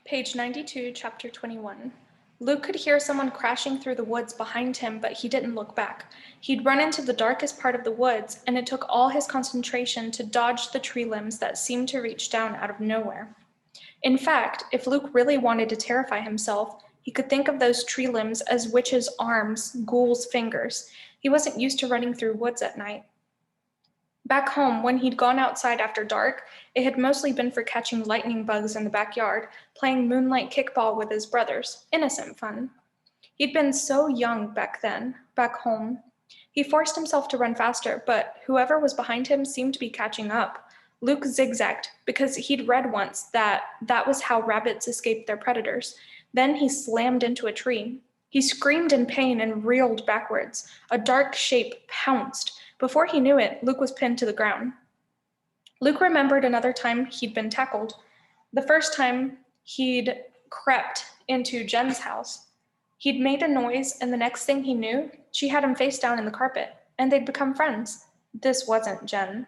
Page 92, chapter 21. Luke could hear someone crashing through the woods behind him, but he didn't look back. He'd run into the darkest part of the woods, and it took all his concentration to dodge the tree limbs that seemed to reach down out of nowhere. In fact, if Luke really wanted to terrify himself, he could think of those tree limbs as witches' arms, ghouls' fingers. He wasn't used to running through woods at night. Back home, when he'd gone outside after dark, it had mostly been for catching lightning bugs in the backyard, playing moonlight kickball with his brothers. Innocent fun. He'd been so young back then, back home. He forced himself to run faster, but whoever was behind him seemed to be catching up. Luke zigzagged because he'd read once that was how rabbits escaped their predators. Then he slammed into a tree. He screamed in pain and reeled backwards. A dark shape pounced. Before he knew it, Luke was pinned to the ground. Luke remembered another time he'd been tackled. The first time he'd crept into Jen's house. He'd made a noise, and the next thing he knew, she had him face down in the carpet, and they'd become friends. This wasn't Jen.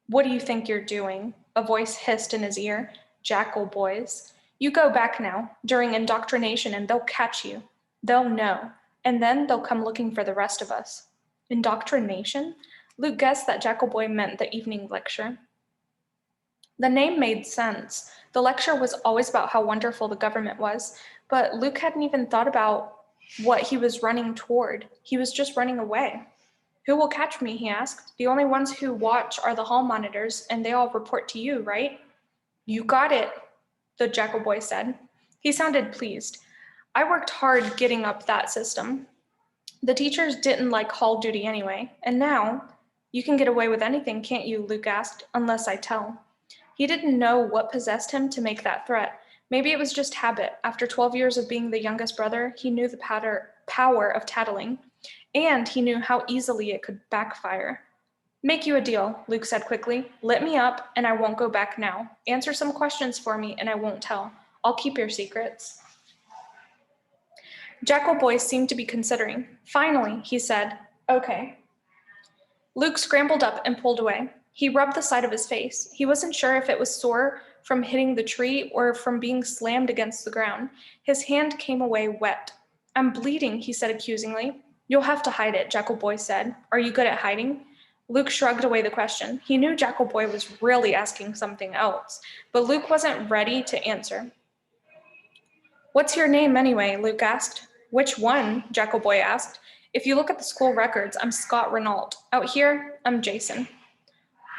"What do you think you're doing?" a voice hissed in his ear. "Jackal boys. You go back now, during indoctrination, and they'll catch you. They'll know, and then they'll come looking for the rest of us." Indoctrination? Luke guessed that Jackal Boy meant the evening lecture. The name made sense. The lecture was always about how wonderful the government was, but Luke hadn't even thought about what he was running toward. He was just running away. "Who will catch me?" he asked. "The only ones who watch are the hall monitors, and they all report to you, right?" "You got it," the Jackal Boy said. He sounded pleased. "I worked hard getting up that system. The teachers didn't like hall duty anyway, and now, you can get away with anything, can't you?" Luke asked, "unless I tell." He didn't know what possessed him to make that threat. Maybe it was just habit. After 12 years of being the youngest brother, he knew the power of tattling, and he knew how easily it could backfire. "Make you a deal," Luke said quickly. "Let me up, and I won't go back now. Answer some questions for me, and I won't tell. I'll keep your secrets." Jackal Boy seemed to be considering. Finally, he said, "Okay." Luke scrambled up and pulled away. He rubbed the side of his face. He wasn't sure if it was sore from hitting the tree or from being slammed against the ground. His hand came away wet. "I'm bleeding," he said accusingly. "You'll have to hide it," Jackal Boy said. "Are you good at hiding?" Luke shrugged away the question. He knew Jackal Boy was really asking something else, but Luke wasn't ready to answer. "What's your name anyway?" Luke asked. "Which one?" Jackal Boy asked. "If you look at the school records, I'm Scott Renault. Out here, I'm Jason."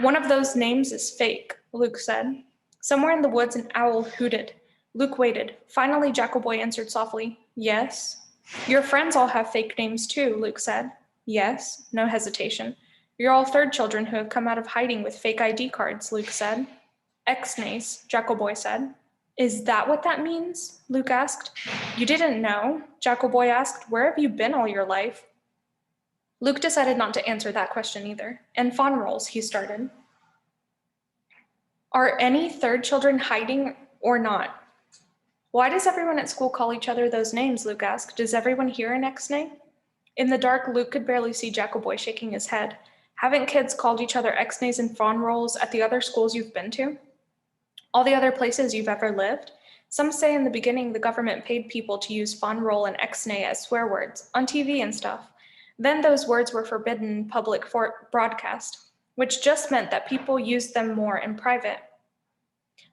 "One of those names is fake," Luke said. Somewhere in the woods, an owl hooted. Luke waited. Finally, Jackal Boy answered softly, "Yes." "Your friends all have fake names too," Luke said. "Yes." No hesitation. "You're all third children who have come out of hiding with fake ID cards," Luke said. "Ex-nays," Jackal Boy said. "Is that what that means?" Luke asked. "You didn't know?" Jackal Boy asked. "Where have you been all your life?" Luke decided not to answer that question either. "And fawn rolls," he started. "Are any third children hiding or not?" "Why does everyone at school call each other those names?" Luke asked. "Does everyone here an ex-nay?" In the dark, Luke could barely see Jackal Boy shaking his head. "Haven't kids called each other ex-nays and fawn rolls at the other schools you've been to? All the other places you've ever lived? Some say in the beginning the government paid people to use fawn roll and ex-nay as swear words, on TV and stuff. Then those words were forbidden in public broadcast, which just meant that people used them more in private.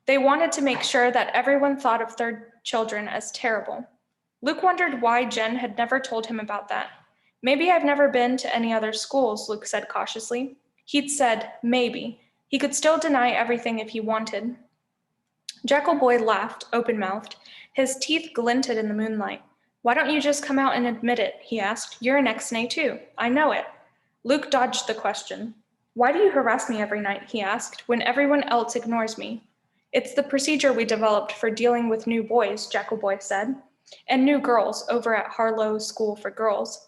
They wanted to make sure that everyone thought of third children as terrible." Luke wondered why Jen had never told him about that. "Maybe I've never been to any other schools," Luke said cautiously. He'd said, maybe. He could still deny everything if he wanted. Jackal Boy laughed, open-mouthed. His teeth glinted in the moonlight. "Why don't you just come out and admit it?" he asked. "You're an ex-nay too. I know it." Luke dodged the question. "Why do you harass me every night?" he asked, "when everyone else ignores me?" "It's the procedure we developed for dealing with new boys," Jackal Boy said, "and new girls over at Harlow School for Girls.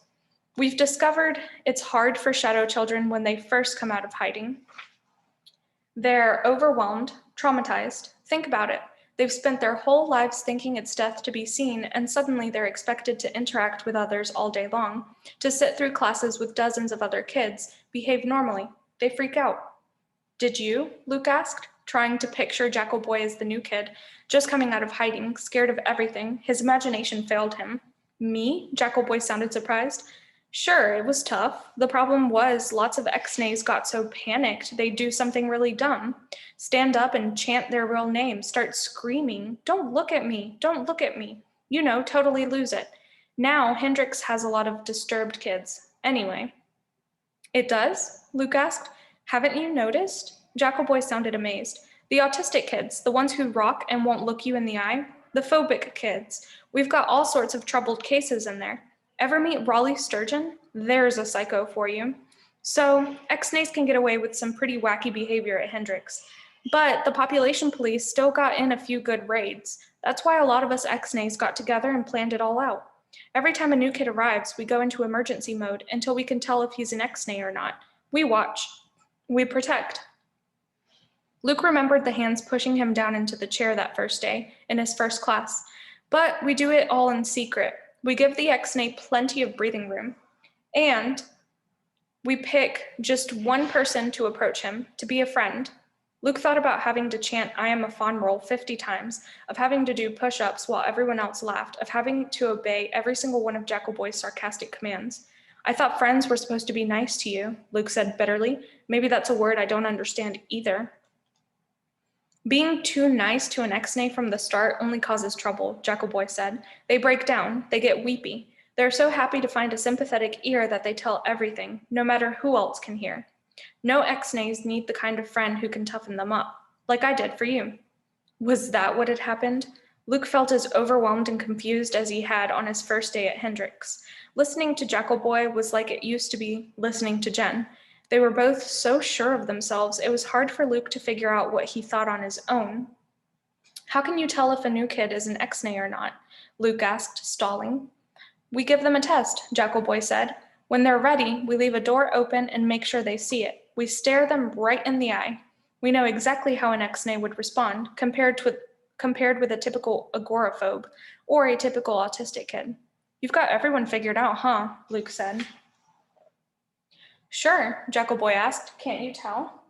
We've discovered it's hard for shadow children when they first come out of hiding. They're overwhelmed, traumatized. Think about it. They've spent their whole lives thinking it's death to be seen, and suddenly they're expected to interact with others all day long, to sit through classes with dozens of other kids, behave normally. They freak out." "Did you?" Luke asked. trying to picture Jackal Boy as the new kid, just coming out of hiding, scared of everything. His imagination failed him. Me? Jackal Boy sounded surprised. Sure, it was tough. The problem was lots of ex-nays got so panicked they'd do something really dumb. Stand up and chant their real name, start screaming, "Don't look at me, don't look at me." You know, totally lose it. Now, Hendrix has a lot of disturbed kids. Anyway. It does? Luke asked. Haven't you noticed? Jackal Boy sounded amazed. The autistic kids, the ones who rock and won't look you in the eye, the phobic kids. We've got all sorts of troubled cases in there. Ever meet Raleigh Sturgeon? There's a psycho for you. So, ex-nays can get away with some pretty wacky behavior at Hendrix. But the population police still got in a few good raids. That's why a lot of us ex-nays got together and planned it all out. Every time a new kid arrives, we go into emergency mode until we can tell if he's an ex-nay or not. We watch. We protect. Luke remembered the hands pushing him down into the chair that first day, in his first class. But we do it all in secret. We give the ex-nay plenty of breathing room. And we pick just one person to approach him, to be a friend. Luke thought about having to chant "I am a fawn" roll 50 times, of having to do push-ups while everyone else laughed, of having to obey every single one of Jackal Boy's sarcastic commands. I thought friends were supposed to be nice to you, Luke said bitterly. Maybe that's a word I don't understand either. Being too nice to an ex-nay from the start only causes trouble, Jackal Boy said. They break down, they get weepy. They're so happy to find a sympathetic ear that they tell everything, no matter who else can hear. No ex-nays need the kind of friend who can toughen them up, like I did for you. Was that what had happened? Luke felt as overwhelmed and confused as he had on his first day at Hendrix. Listening to Jackal Boy was like it used to be listening to Jen. They were both so sure of themselves, it was hard for Luke to figure out what he thought on his own. How can you tell if a new kid is an ex-nay or not? Luke asked, stalling. We give them a test, Jackal Boy said. When they're ready, we leave a door open and make sure they see it. We stare them right in the eye. We know exactly how an ex-nay would respond, compared with a typical agoraphobe or a typical autistic kid. You've got everyone figured out, huh? Luke said. Sure, Jackal Boy asked. Can't you tell?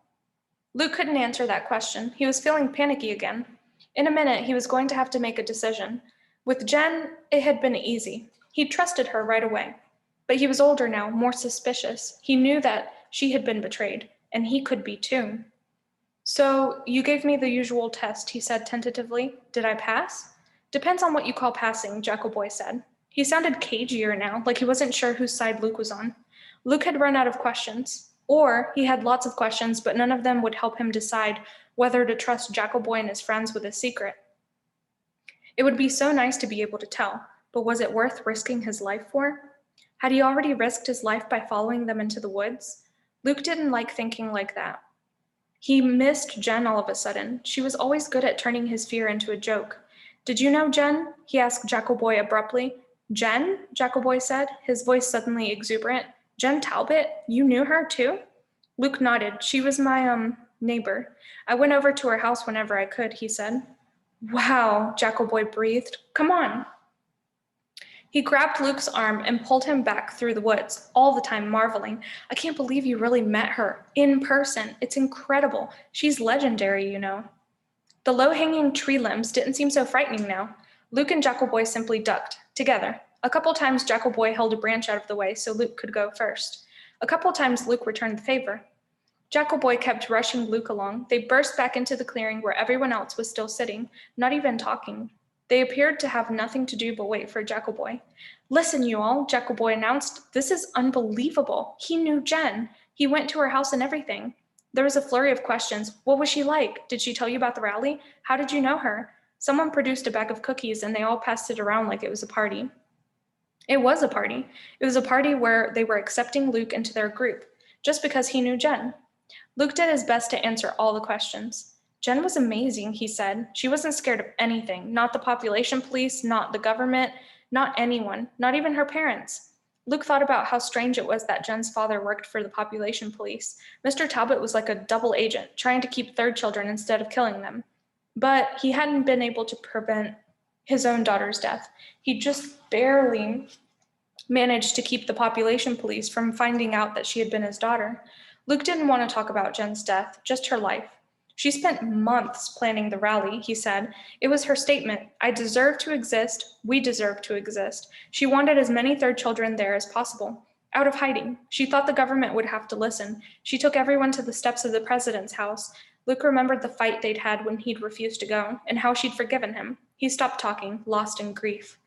Luke couldn't answer that question. He was feeling panicky again. In a minute, he was going to have to make a decision. With Jen, it had been easy. He trusted her right away. But he was older now, more suspicious. He knew that she had been betrayed, and he could be too. So, you gave me the usual test, he said tentatively. Did I pass? Depends on what you call passing, Jackal Boy said. He sounded cagier now, like he wasn't sure whose side Luke was on. Luke had run out of questions. Or he had lots of questions, but none of them would help him decide whether to trust Jackal Boy and his friends with a secret. It would be so nice to be able to tell, but was it worth risking his life for? Had he already risked his life by following them into the woods? Luke didn't like thinking like that. He missed Jen all of a sudden. She was always good at turning his fear into a joke. Did you know Jen? He asked Jackal Boy abruptly. Jen? Jackal Boy said, his voice suddenly exuberant. Jen Talbot? You knew her too? Luke nodded. She was my, neighbor. I went over to her house whenever I could, he said. Wow, Jackal Boy breathed. Come on. He grabbed Luke's arm and pulled him back through the woods, all the time marveling. I can't believe you really met her, in person. It's incredible. She's legendary, you know. The low-hanging tree limbs didn't seem so frightening now. Luke and Jackal Boy simply ducked, together. A couple times Jackal Boy held a branch out of the way so Luke could go first. A couple times Luke returned the favor. Jackal Boy kept rushing Luke along. They burst back into the clearing where everyone else was still sitting, not even talking. They appeared to have nothing to do but wait for Jackal Boy. Listen, you all, Jackal Boy announced. This is unbelievable. He knew Jen. He went to her house and everything. There was a flurry of questions. What was she like? Did she tell you about the rally? How did you know her? Someone produced a bag of cookies and they all passed it around like it was a party. It was a party. It was a party where they were accepting Luke into their group, just because he knew Jen. Luke did his best to answer all the questions. Jen was amazing, he said. She wasn't scared of anything, not the population police, not the government, not anyone, not even her parents. Luke thought about how strange it was that Jen's father worked for the population police. Mr. Talbot was like a double agent, trying to keep third children instead of killing them. But he hadn't been able to prevent his own daughter's death. He just barely managed to keep the population police from finding out that she had been his daughter. Luke didn't want to talk about Jen's death, just her life. She spent months planning the rally, he said. It was her statement. I deserve to exist. We deserve to exist. She wanted as many third children there as possible. Out of hiding. She thought the government would have to listen. She took everyone to the steps of the president's house. Luke remembered the fight they'd had when he'd refused to go, and how she'd forgiven him. He stopped talking, lost in grief.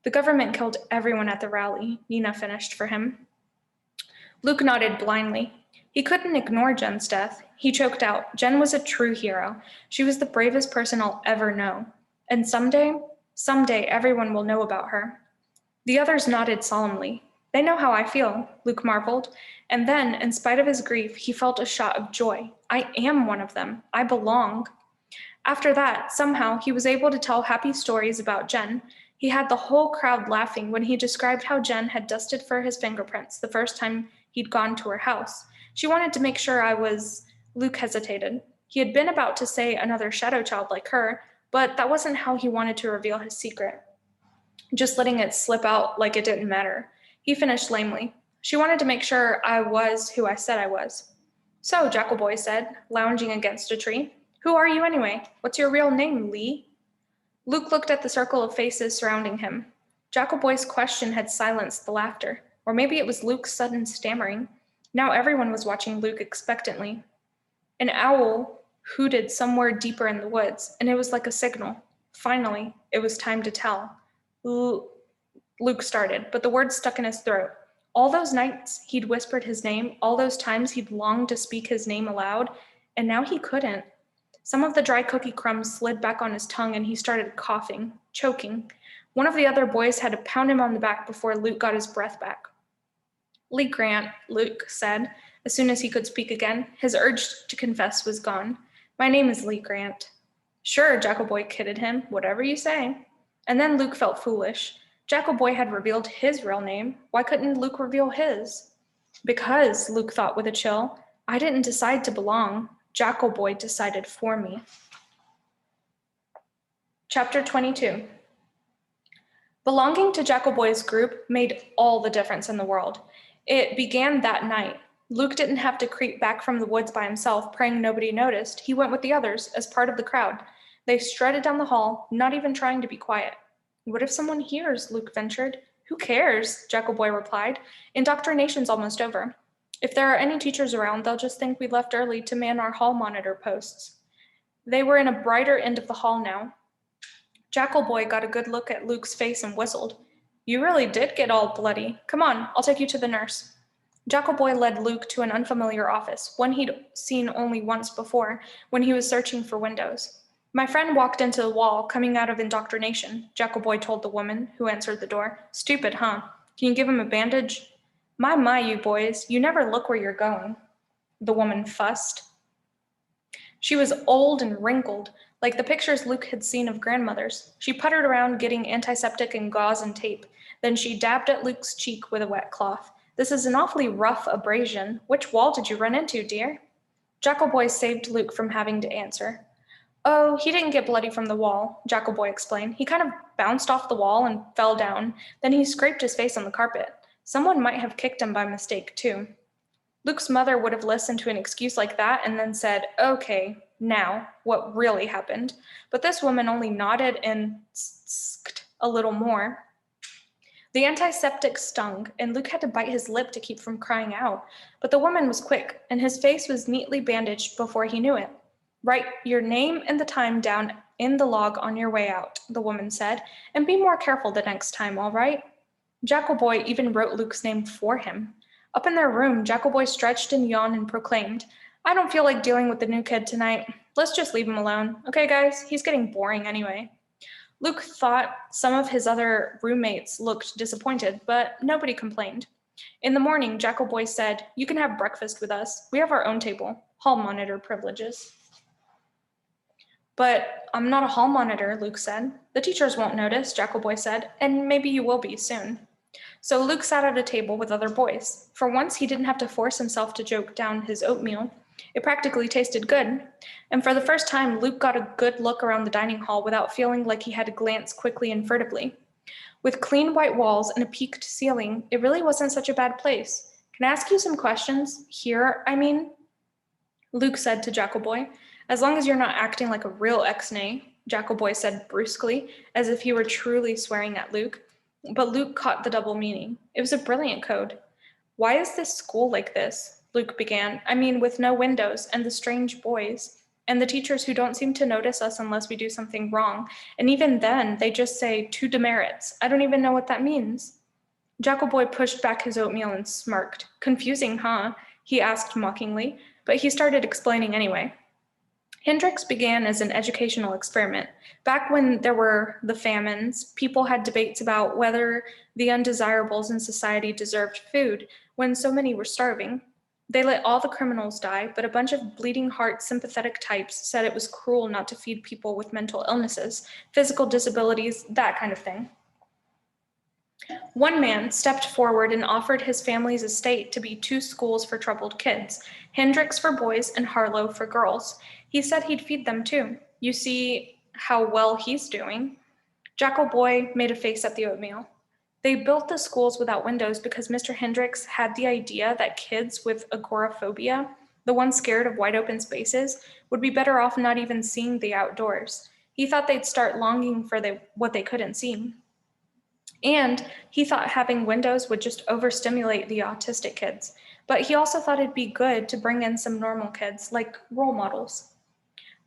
The government killed everyone at the rally, Nina finished for him. Luke nodded blindly. He couldn't ignore Jen's death. He choked out. Jen was a true hero. She was the bravest person I'll ever know. And someday everyone will know about her. The others nodded solemnly. They know how I feel, Luke marveled. And then, in spite of his grief, he felt a shot of joy. I am one of them. I belong. After that, somehow, he was able to tell happy stories about Jen. He had the whole crowd laughing when he described how Jen had dusted for his fingerprints the first time he'd gone to her house. She wanted to make sure I was... Luke hesitated. He had been about to say another shadow child like her, but that wasn't how he wanted to reveal his secret. Just letting it slip out like it didn't matter. He finished lamely. She wanted to make sure I was who I said I was. So, Jackal Boy said, lounging against a tree. Who are you anyway? What's your real name, Lee? Luke looked at the circle of faces surrounding him. Jackal Boy's question had silenced the laughter. Or maybe it was Luke's sudden stammering. Now everyone was watching Luke expectantly. An owl hooted somewhere deeper in the woods, and it was like a signal. Finally, it was time to tell. Luke started, but the words stuck in his throat. All those nights he'd whispered his name, all those times he'd longed to speak his name aloud, and now he couldn't. Some of the dry cookie crumbs slid back on his tongue, and he started coughing, choking. One of the other boys had to pound him on the back before Luke got his breath back. Lee Grant, Luke said, as soon as he could speak again. His urge to confess was gone. My name is Lee Grant. Sure, Jackal Boy kidded him. Whatever you say. And then Luke felt foolish. Jackal Boy had revealed his real name. Why couldn't Luke reveal his? Because, Luke thought with a chill, I didn't decide to belong. Jackal Boy decided for me. Chapter 22. Belonging to Jackal Boy's group made all the difference in the world. It began that night. Luke didn't have to creep back from the woods by himself, praying nobody noticed. He went with the others, as part of the crowd. They strutted down the hall, not even trying to be quiet. What if someone hears? Luke ventured. Who cares? Jackal Boy replied. Indoctrination's almost over. If there are any teachers around, they'll just think we left early to man our hall monitor posts. They were in a brighter end of the hall now. Jackal Boy got a good look at Luke's face and whistled. You really did get all bloody. Come on, I'll take you to the nurse. Jackal Boy led Luke to an unfamiliar office, one he'd seen only once before, when he was searching for windows. My friend walked into the wall, coming out of indoctrination, Jackal Boy told the woman who answered the door. Stupid, huh? Can you give him a bandage? My, you boys, you never look where you're going, the woman fussed. She was old and wrinkled, like the pictures Luke had seen of grandmothers. She puttered around getting antiseptic and gauze and tape. Then she dabbed at Luke's cheek with a wet cloth. This is an awfully rough abrasion. Which wall did you run into, dear? Jackal Boy saved Luke from having to answer. Oh, he didn't get bloody from the wall, Jackal Boy explained. He kind of bounced off the wall and fell down. Then he scraped his face on the carpet. Someone might have kicked him by mistake, too. Luke's mother would have listened to an excuse like that and then said, okay, now, what really happened? But this woman only nodded and sked a little more. The antiseptic stung, and Luke had to bite his lip to keep from crying out. But the woman was quick, and his face was neatly bandaged before he knew it. Write your name and the time down in the log on your way out, the woman said, and be more careful the next time, all right? Jackal Boy even wrote Luke's name for him. Up in their room, Jackal Boy stretched and yawned and proclaimed, I don't feel like dealing with the new kid tonight. Let's just leave him alone. Okay, guys, he's getting boring anyway. Luke thought some of his other roommates looked disappointed, but nobody complained. In the morning, Jackal Boy said, you can have breakfast with us. We have our own table. Hall monitor privileges. But I'm not a hall monitor, Luke said. The teachers won't notice, Jackal Boy said, and maybe you will be soon. So Luke sat at a table with other boys. For once, he didn't have to force himself to choke down his oatmeal. It practically tasted good. And for the first time, Luke got a good look around the dining hall without feeling like he had to glance quickly and furtively. With clean white walls and a peaked ceiling, it really wasn't such a bad place. Can I ask you some questions? Here, I mean? Luke said to Jackal Boy. As long as you're not acting like a real ex-nay, Jackal Boy said brusquely, as if he were truly swearing at Luke. But Luke caught the double meaning. It was a brilliant code. Why is this school like this? Luke began. I mean, with no windows, and the strange boys, and the teachers who don't seem to notice us unless we do something wrong. And even then, they just say, two demerits. I don't even know what that means. Jackal Boy pushed back his oatmeal and smirked. Confusing, huh? He asked mockingly, but he started explaining anyway. Hendrix began as an educational experiment. Back when there were the famines, people had debates about whether the undesirables in society deserved food when so many were starving. They let all the criminals die, but a bunch of bleeding heart sympathetic types said it was cruel not to feed people with mental illnesses, physical disabilities, that kind of thing. One man stepped forward and offered his family's estate to be 2 schools for troubled kids, Hendrix for boys and Harlow for girls. He said he'd feed them too. You see how well he's doing. Jackal Boy made a face at the oatmeal. They built the schools without windows because Mr. Hendrix had the idea that kids with agoraphobia, the ones scared of wide open spaces, would be better off not even seeing the outdoors. He thought they'd start longing for what they couldn't see. And he thought having windows would just overstimulate the autistic kids. But he also thought it'd be good to bring in some normal kids, like role models.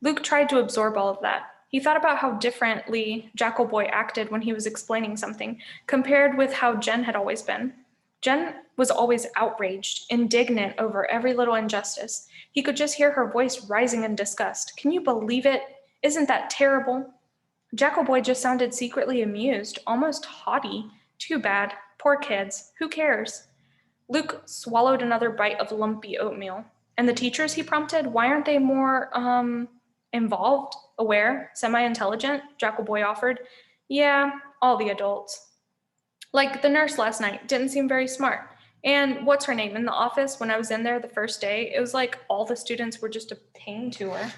Luke tried to absorb all of that. He thought about how differently Jackal Boy acted when he was explaining something, compared with how Jen had always been. Jen was always outraged, indignant over every little injustice. He could just hear her voice rising in disgust. Can you believe it? Isn't that terrible? Jackal Boy just sounded secretly amused, almost haughty. Too bad. Poor kids. Who cares? Luke swallowed another bite of lumpy oatmeal. And the teachers, he prompted, why aren't they more, involved, aware, semi-intelligent? Jackal Boy offered. Yeah, all the adults. Like the nurse last night, didn't seem very smart. And what's her name? In the office, when I was in there the first day, it was like all the students were just a pain to her.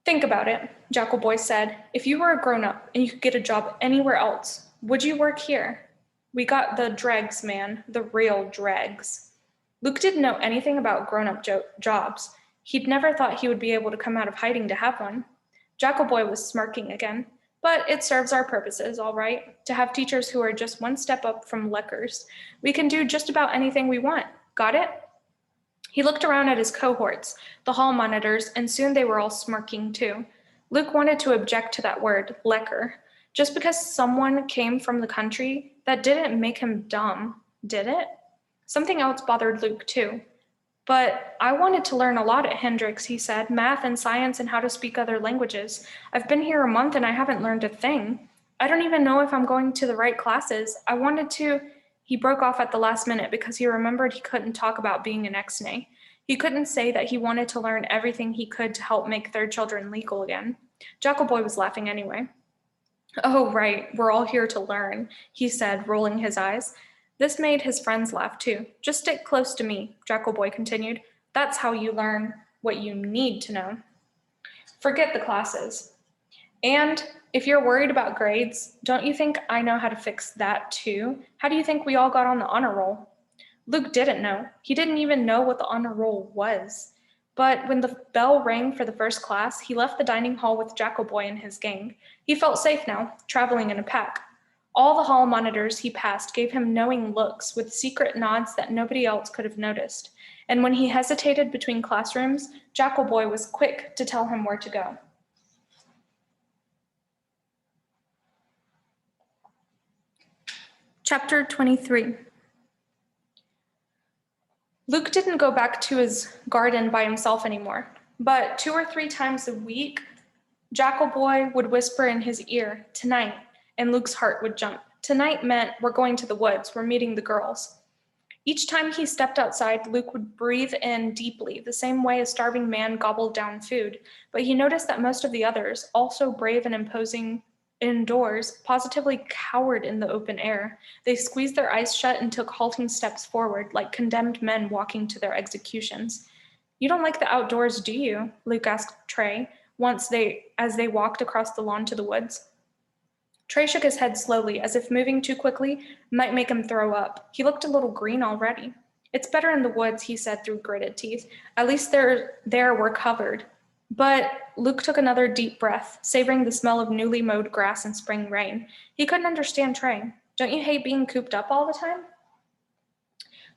Think about it, Jackal Boy said. If you were a grown-up and you could get a job anywhere else, would you work here? We got the dregs, man, the real dregs. Luke didn't know anything about grown-up jobs. He'd never thought he would be able to come out of hiding to have one. Jackal Boy was smirking again. But it serves our purposes, all right, to have teachers who are just one step up from leckers. We can do just about anything we want. Got it? He looked around at his cohorts, the hall monitors, and soon they were all smirking too. Luke wanted to object to that word, lecker. Just because someone came from the country, that didn't make him dumb, did it? Something else bothered Luke too. But I wanted to learn a lot at Hendrix, he said, math and science and how to speak other languages. I've been here a month and I haven't learned a thing. I don't even know if I'm going to the right classes. I wanted to... He broke off at the last minute because he remembered he couldn't talk about being an ex-nay. He couldn't say that he wanted to learn everything he could to help make third children legal again. Jackal Boy was laughing anyway. Oh, right, we're all here to learn, he said, rolling his eyes. This made his friends laugh too. Just stick close to me, Jackal Boy continued. That's how you learn what you need to know. Forget the classes. And if you're worried about grades, don't you think I know how to fix that too? How do you think we all got on the honor roll? Luke didn't know. He didn't even know what the honor roll was. But when the bell rang for the first class, he left the dining hall with Jackal Boy and his gang. He felt safe now, traveling in a pack. All the hall monitors he passed gave him knowing looks with secret nods that nobody else could have noticed. And when he hesitated between classrooms, Jackal Boy was quick to tell him where to go. Chapter 23. Luke didn't go back to his garden by himself anymore, but 2 or 3 times a week, Jackal Boy would whisper in his ear, "Tonight," and Luke's heart would jump. Tonight meant we're going to the woods, we're meeting the girls. Each time he stepped outside, Luke would breathe in deeply, the same way a starving man gobbled down food, but he noticed that most of the others, also brave and imposing indoors, positively cowered in the open air. They squeezed their eyes shut and took halting steps forward, like condemned men walking to their executions. You don't like the outdoors, do you? Luke asked Trey, as they walked across the lawn to the woods. Trey shook his head slowly, as if moving too quickly might make him throw up. He looked a little green already. It's better in the woods, he said through gritted teeth. At least there we're covered. But Luke took another deep breath, savoring the smell of newly mowed grass and spring rain. He couldn't understand Trey. Don't you hate being cooped up all the time?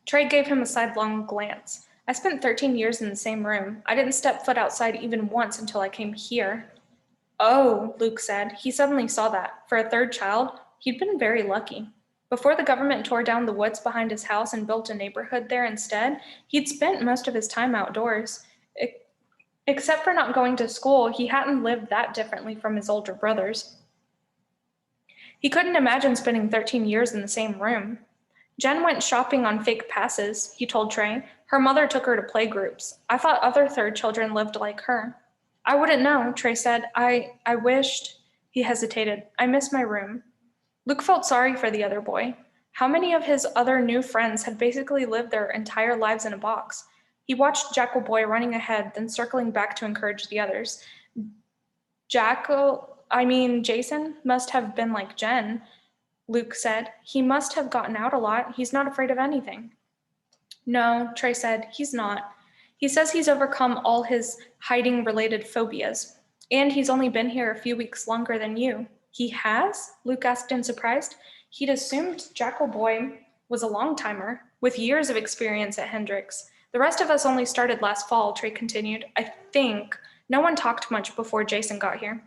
Trey gave him a sidelong glance. I spent 13 years in the same room. I didn't step foot outside even once until I came here. Oh, Luke said. He suddenly saw that. For a third child, he'd been very lucky. Before the government tore down the woods behind his house and built a neighborhood there instead, he'd spent most of his time outdoors. Except for not going to school, he hadn't lived that differently from his older brothers. He couldn't imagine spending 13 years in the same room. Jen went shopping on fake passes, he told Trey. Her mother took her to playgroups. I thought other third children lived like her. I wouldn't know, Trey said. I wished. He hesitated. I miss my room. Luke felt sorry for the other boy. How many of his other new friends had basically lived their entire lives in a box? He watched Jackal Boy running ahead, then circling back to encourage the others. Jason must have been like Jen, Luke said. He must have gotten out a lot. He's not afraid of anything. No, Trey said, he's not. He says he's overcome all his hiding-related phobias, and he's only been here a few weeks longer than you. He has? Luke asked in surprise. He'd assumed Jackal Boy was a long-timer, with years of experience at Hendrix. The rest of us only started last fall, Trey continued. I think no one talked much before Jason got here.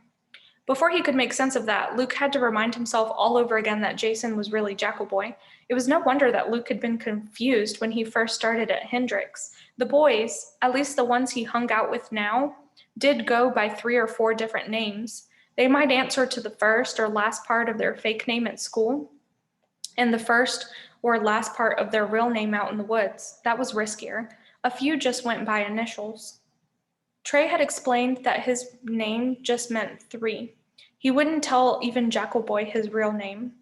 Before he could make sense of that, Luke had to remind himself all over again that Jason was really Jackal Boy. It was no wonder that Luke had been confused when he first started at Hendrix. The boys, at least the ones he hung out with now, did go by 3 or 4 different names. They might answer to the first or last part of their fake name at school, and the first or last part of their real name out in the woods. That was riskier. A few just went by initials. Trey had explained that his name just meant 3. He wouldn't tell even Jackal Boy his real name.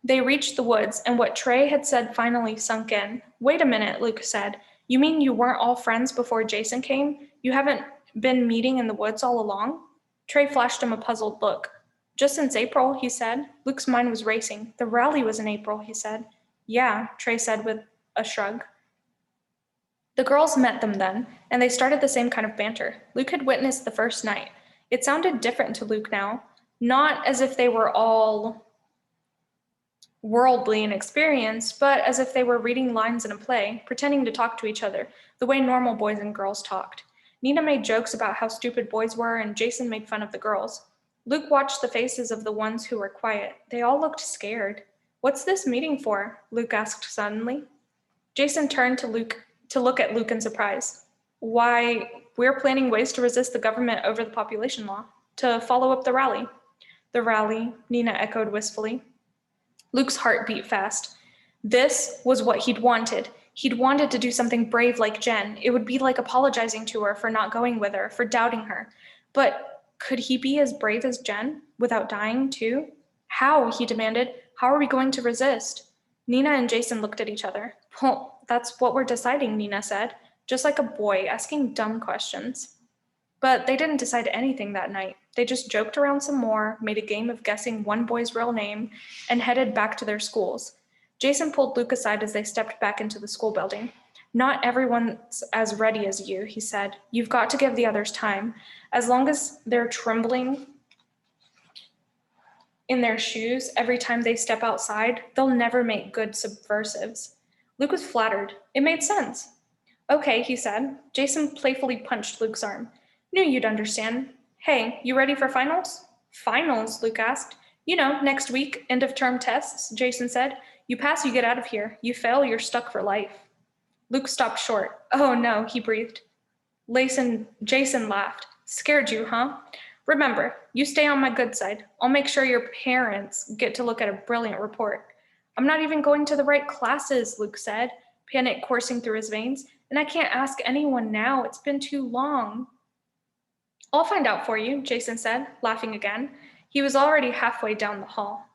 They reached the woods, and what Trey had said finally sunk in. Wait a minute, Luke said. You mean you weren't all friends before Jason came? You haven't been meeting in the woods all along? Trey flashed him a puzzled look. Just since April, he said. Luke's mind was racing. The rally was in April, he said. Yeah, Trey said with a shrug. The girls met them then, and they started the same kind of banter. Luke had witnessed the first night. It sounded different to Luke now, not as if they were all worldly in experience, but as if they were reading lines in a play, pretending to talk to each other, the way normal boys and girls talked. Nina made jokes about how stupid boys were, and Jason made fun of the girls. Luke watched the faces of the ones who were quiet. They all looked scared. What's this meeting for? Luke asked suddenly. Jason turned to look at Luke in surprise. Why, we're planning ways to resist the government over the population law, to follow up the rally. The rally, Nina echoed wistfully. Luke's heart beat fast. This was what he'd wanted. He'd wanted to do something brave like Jen. It would be like apologizing to her for not going with her, for doubting her. But could he be as brave as Jen, without dying too? How, he demanded. How are we going to resist? Nina and Jason looked at each other. Well, that's what we're deciding, Nina said, just like a boy asking dumb questions. But they didn't decide anything that night. They just joked around some more, made a game of guessing one boy's real name, and headed back to their schools. Jason pulled Luke aside as they stepped back into the school building. Not everyone's as ready as you, he said. You've got to give the others time. As long as they're trembling in their shoes every time they step outside, they'll never make good subversives. Luke was flattered. It made sense. Okay, he said. Jason playfully punched Luke's arm. Knew you'd understand. Hey, you ready for finals? Finals, Luke asked. You know, next week, end of term tests, Jason said. You pass, you get out of here. You fail, you're stuck for life. Luke stopped short. Oh no, he breathed. Jason laughed. Scared you, huh? Remember, you stay on my good side. I'll make sure your parents get to look at a brilliant report. I'm not even going to the right classes, Luke said, panic coursing through his veins. And I can't ask anyone now. It's been too long. I'll find out for you, Jason said, laughing again. He was already halfway down the hall.